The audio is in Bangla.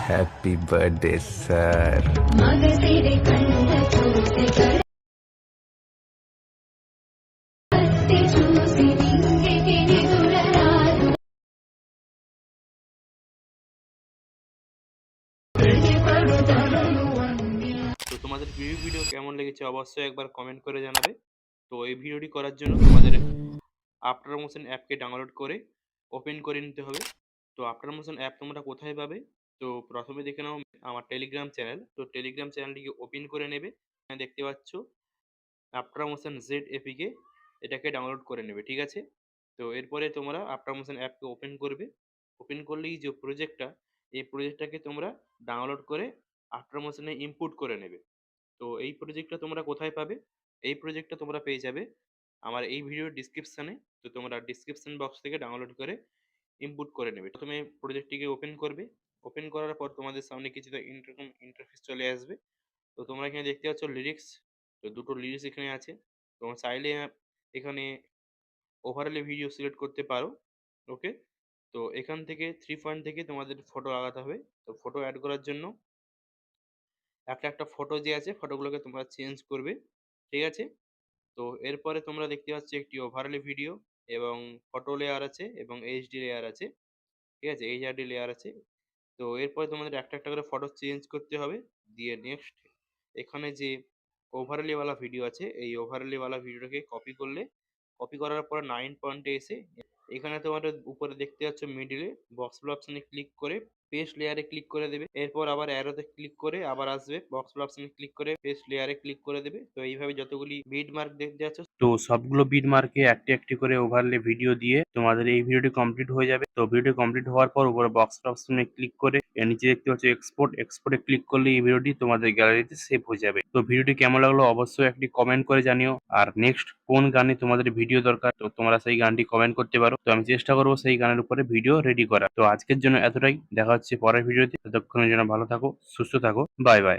Happy birthday sir. তো তোমাদের ভিডিও কেমন লেগেছে অবশ্যই একবার কমেন্ট করে জানাবে। তো এই ভিডিওটি করার জন্য তোমাদের আফটার মোশন অ্যাপকে ডাউনলোড করে ওপেন করে নিতে হবে। তো আফটার মোশন অ্যাপ তোমরা কোথায় পাবে? তো প্রথমে দেখে নাও আমার টেলিগ্রাম চ্যানেল। তো টেলিগ্রাম চ্যানেলটিকে ওপেন করে নেবে। এখানে দেখতে পাচ্ছ আফটার মোশন জেড এপিকে, এটাকে ডাউনলোড করে নেবে, ঠিক আছে? তো এরপরে তোমরা আফটার মোশন অ্যাপকে ওপেন করবে। ওপেন করলেই যে প্রজেক্টটা, এই প্রজেক্টটাকে তোমরা ডাউনলোড করে আফটার মোশনে ইনপুট করে নেবে। তো এই প্রজেক্টটা তোমরা কোথায় পাবে? এই প্রজেক্টটা তোমরা পেয়ে যাবে আমার এই ভিডিওর ডিসক্রিপশানে। তো তোমরা ডিসক্রিপশন বক্স থেকে ডাউনলোড করে ইনপুট করে নেবে। প্রথমে প্রজেক্টটিকে ওপেন করবে। ওপেন করার পর তোমাদের সামনে কিছুটা এরকম ইন্টারফেস চলে আসবে। তো তোমরা এখানে দেখতে পাচ্ছ লিরিক্স। তো দুটো লিরিক্স এখানে আছে। তোমরা চাইলে এখানে ওভারঅলে ভিডিও সিলেক্ট করতে পারো। ওকে। তো এখান থেকে 3 পয়েন্ট থেকে তোমাদের ফটো লাগাতে হবে। তো ফটো অ্যাড করার জন্য একটা একটা ফটো যে আছে ফটোগুলোকে তোমরা চেঞ্জ করবে, ঠিক আছে? তো এরপরে তোমরা দেখতে পাচ্ছ একটি ওভারলে ভিডিও এবং ফটো লেয়ার আছে এবং এইচডি লেয়ার আছে, ঠিক আছে? এইচআরডি লেয়ার আছে। তো এরপরে তোমাদের একটা একটা করে ফটো চেঞ্জ করতে হবে। দিয়ে নেক্সট এখানে যে ওভারলে ওয়ালা ভিডিও আছে, এই ওভারলে ওয়ালা ভিডিওটাকে কপি করলে, কপি করার পর 9 পয়েন্টে এসে এখানে তোমাদের উপরে দেখতে পাচ্ছ মিডিলে বক্স অপশনে ক্লিক করে পেস্ট লেয়ারে ক্লিক করে দেবে। এরপর আবার অ্যারোতে ক্লিক করে আবার আসবে বক্স অপশনে ক্লিক করে পেস্ট লেয়ারে ক্লিক করে দেবে। তো এইভাবে যতগুলি বিট মার্ক দেখতে যাচ্ছ, তো সবগুলো বিট মার্কে একটি একটি করে ওভারলে ভিডিও দিয়ে তোমাদের এই ভিডিওটি কমপ্লিট হয়ে যাবে। তো ভিডিওটি কমপ্লিট হওয়ার পর উপরে বক্স অপশনে ক্লিক করে এর নিচে দেখতে পাচ্ছ এক্সপোর্টে ক্লিক করলে এই ভিডিওটি তোমাদের গ্যালারিতে সেভ হয়ে যাবে। তো ভিডিওটি কেমন লাগলো অবশ্যই একটি কমেন্ট করে জানিও। আর নেক্সট কোন গানে তোমাদের ভিডিও দরকার, তো তোমরা সেই গানটি কমেন্ট করতে পারো। তো আমি চেষ্টা করবো সেই গানের উপরে ভিডিও রেডি করা। তো আজকের জন্য এতটাই, দেখা হচ্ছে পরের ভিডিওতে। ততক্ষণের জন্য ভালো থাকো, সুস্থ থাকো, বাই বাই।